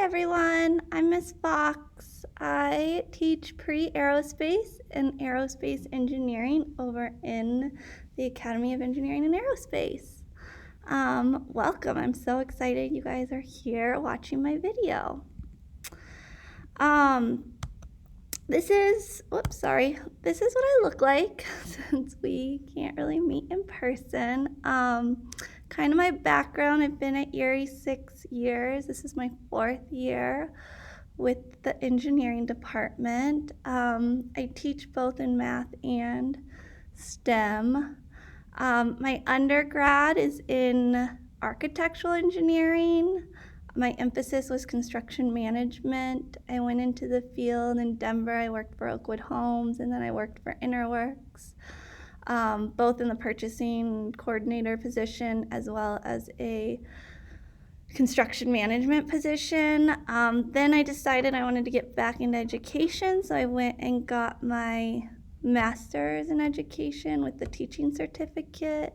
everyone, I'm Miss Fox. I teach pre-aerospace and aerospace engineering over in the Academy of Engineering and Aerospace. Welcome, I'm so excited you guys are here watching my video. This is what I look like since we can't really meet in person. Kind of my background, I've been at Erie 6 years. This is my 4th year with the engineering department. I teach both in math and STEM. My undergrad is in architectural engineering. My emphasis was construction management. I went into the field in Denver. I worked for Oakwood Homes, and then I worked for Interworks, both in the purchasing coordinator position as well as a construction management position. Then I decided I wanted to get back into education, so I went and got my master's in education with the teaching certificate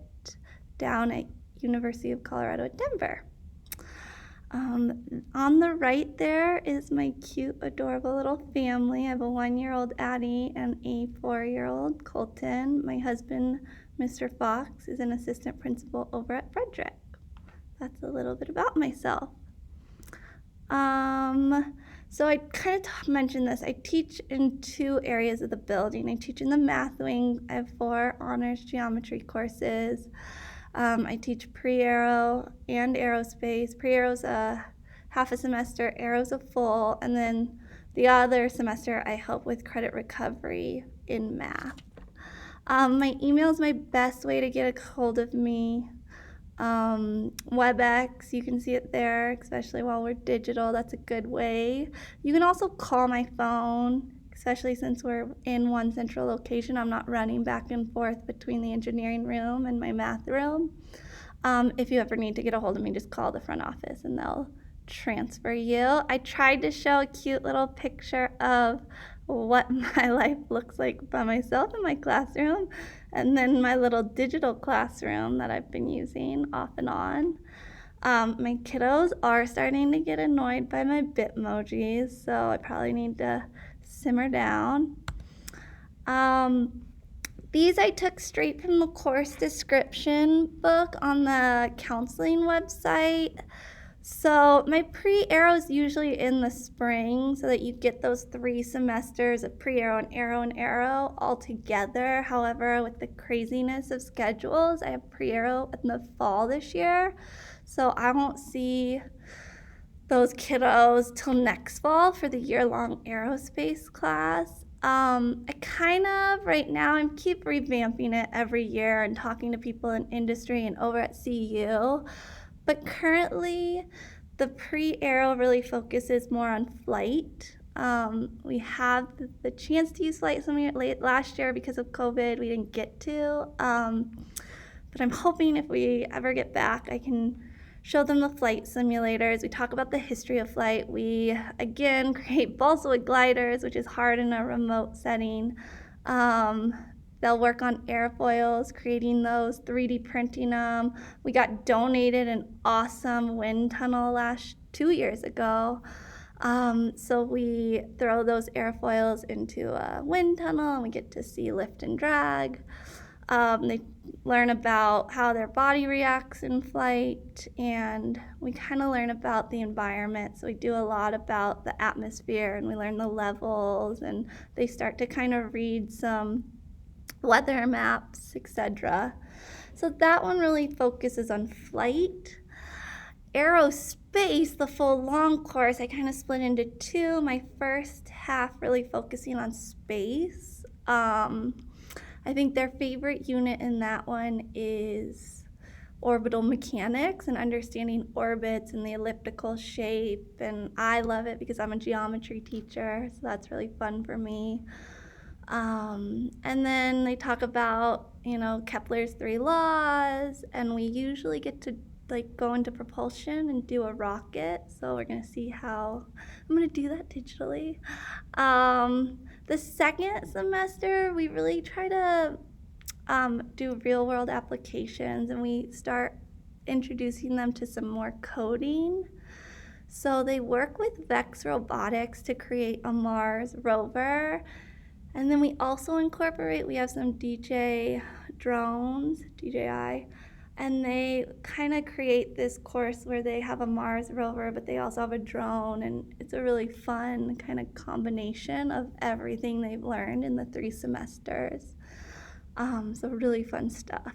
down at University of Colorado at Denver. On the right there is my cute, adorable little family. I have a 1-year-old Addie and a 4-year-old Colton. My husband, Mr. Fox, is an assistant principal over at Frederick. That's a little bit about myself. So I kind of mentioned this. I teach in 2 areas of the building. I teach in the math wing. I have 4 honors geometry courses. I teach pre-aero and aerospace. Pre-aero's a half a semester, aero's a full, and then the other semester I help with credit recovery in math. My email is my best way to get a hold of me. WebEx, you can see it there, especially while we're digital. That's a good way. You can also call my phone, especially since we're in one central location. I'm not running back and forth between the engineering room and my math room. If you ever need to get a hold of me, just call the front office and they'll transfer you. I tried to show a cute little picture of what my life looks like by myself in my classroom, and then my little digital classroom that I've been using off and on. My kiddos are starting to get annoyed by my Bitmojis, so I probably need to simmer down. These I took straight from the course description book on the counseling website. So my pre-aero is usually in the spring so that you get those 3 semesters of pre-aero and aero all together. However, with the craziness of schedules, I have pre-aero in the fall this year. So I won't see those kiddos till next fall for the year-long aerospace class. I kind of, right now, I keep revamping it every year and talking to people in industry and over at CU. But currently, the pre-aero really focuses more on flight. We have the chance to use flight simulator late last year because of COVID. We didn't get to. But I'm hoping if we ever get back, I can show them the flight simulators. We talk about the history of flight. We, again, create balsa wood gliders, which is hard in a remote setting. They'll work on airfoils, creating those, 3D printing them. We got donated an awesome wind tunnel 2 years ago. So we throw those airfoils into a wind tunnel and we get to see lift and drag. They learn about how their body reacts in flight, and we kind of learn about the environment. So we do a lot about the atmosphere, and we learn the levels, and they start to kind of read some weather maps, etc. So that one really focuses on flight. Aerospace, the full long course, I kind of split into 2. My first half really focusing on space. I think their favorite unit in that one is orbital mechanics and understanding orbits and the elliptical shape, and I love it because I'm a geometry teacher, so that's really fun for me. And then they talk about, Kepler's 3 laws, and we usually get to go into propulsion and do a rocket. So we're gonna see how I'm gonna do that digitally. The second semester, we really try to do real world applications, and we start introducing them to some more coding. So they work with Vex Robotics to create a Mars rover. And then we also incorporate, we have some DJI, and they kind of create this course where they have a Mars rover, but they also have a drone, and it's a really fun kind of combination of everything they've learned in the 3 semesters. So really fun stuff.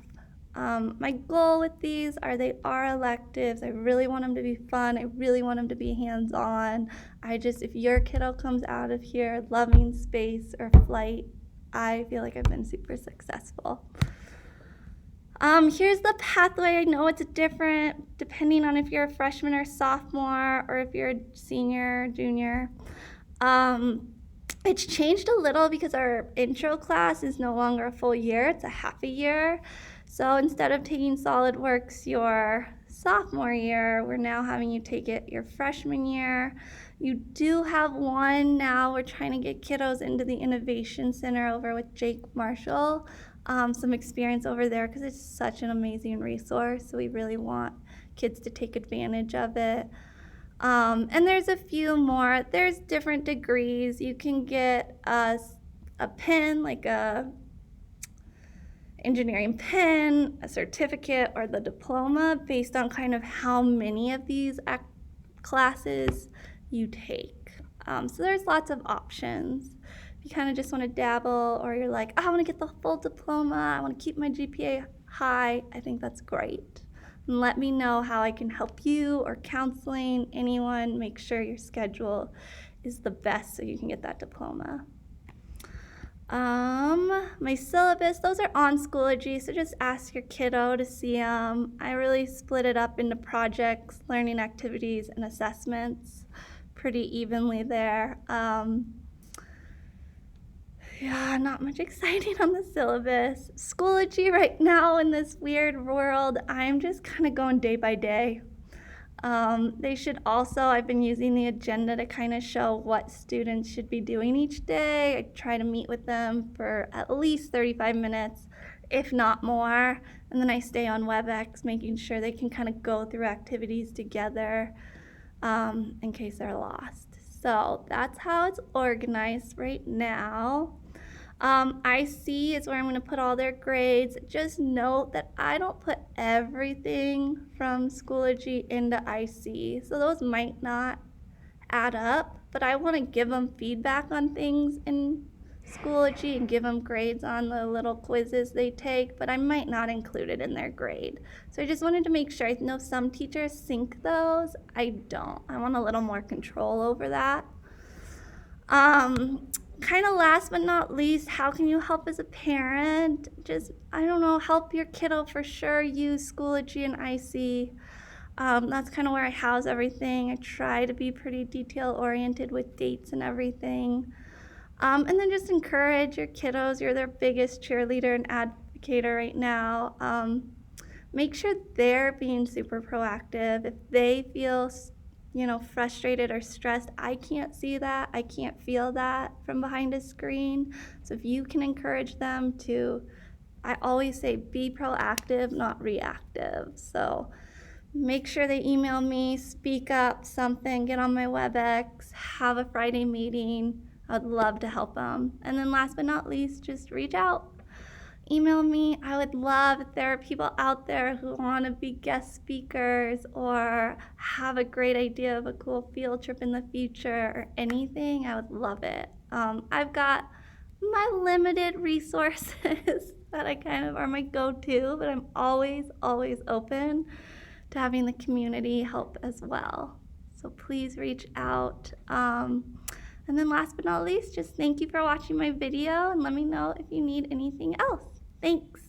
My goal with these they are electives. I really want them to be fun. I really want them to be hands-on. If your kiddo comes out of here loving space or flight, I feel like I've been super successful. Here's the pathway. I know it's different depending on if you're a freshman or sophomore or if you're a senior, junior. It's changed a little because our intro class is no longer a full year, it's a half a year. So instead of taking SolidWorks your sophomore year, we're now having you take it your freshman year. You do have one now. We're trying to get kiddos into the Innovation Center over with Jake Marshall, some experience over there because it's such an amazing resource. So we really want kids to take advantage of it. And there's a few more. There's different degrees. You can get a pin, like a engineering pin, a certificate, or the diploma based on kind of how many of these classes you take. So there's lots of options. If you kind of just want to dabble, or you're like, I want to get the full diploma, I want to keep my GPA high, I think that's great. And let me know how I can help you, or counseling, anyone. Make sure your schedule is the best so you can get that diploma. My syllabus, those are on Schoology, so just ask your kiddo to see them. I really split it up into projects, learning activities, and assessments pretty evenly there. Yeah, not much exciting on the syllabus. Schoology right now in this weird world, I'm just kind of going day by day. They should also, I've been using the agenda to kind of show what students should be doing each day. I try to meet with them for at least 35 minutes, if not more. And then I stay on WebEx, making sure they can kind of go through activities together in case they're lost. So that's how it's organized right now. IC is where I'm going to put all their grades. Just note that I don't put everything from Schoology into IC, so those might not add up, but I want to give them feedback on things in Schoology and give them grades on the little quizzes they take, but I might not include it in their grade. So I just wanted to make sure. I know some teachers sync those. I don't. I want a little more control over that. Kind of last but not least, how can you help as a parent? Just, I don't know, help your kiddo for sure. Use Schoology and IC. That's kind of where I house everything. I try to be pretty detail oriented with dates and everything. And then just encourage your kiddos. You're their biggest cheerleader and advocator right now. Make sure they're being super proactive. If they feel frustrated or stressed, I can't see that. I can't feel that from behind a screen. So if you can encourage them to, I always say, be proactive, not reactive. So make sure they email me, speak up something, get on my WebEx, have a Friday meeting. I'd love to help them. And then last but not least, just reach out. Email me. I would love if there are people out there who want to be guest speakers or have a great idea of a cool field trip in the future or anything. I would love it. I've got my limited resources that I kind of are my go-to, but I'm always open to having the community help as well. So please reach out. And then last but not least, just thank you for watching my video and let me know if you need anything else. Thanks.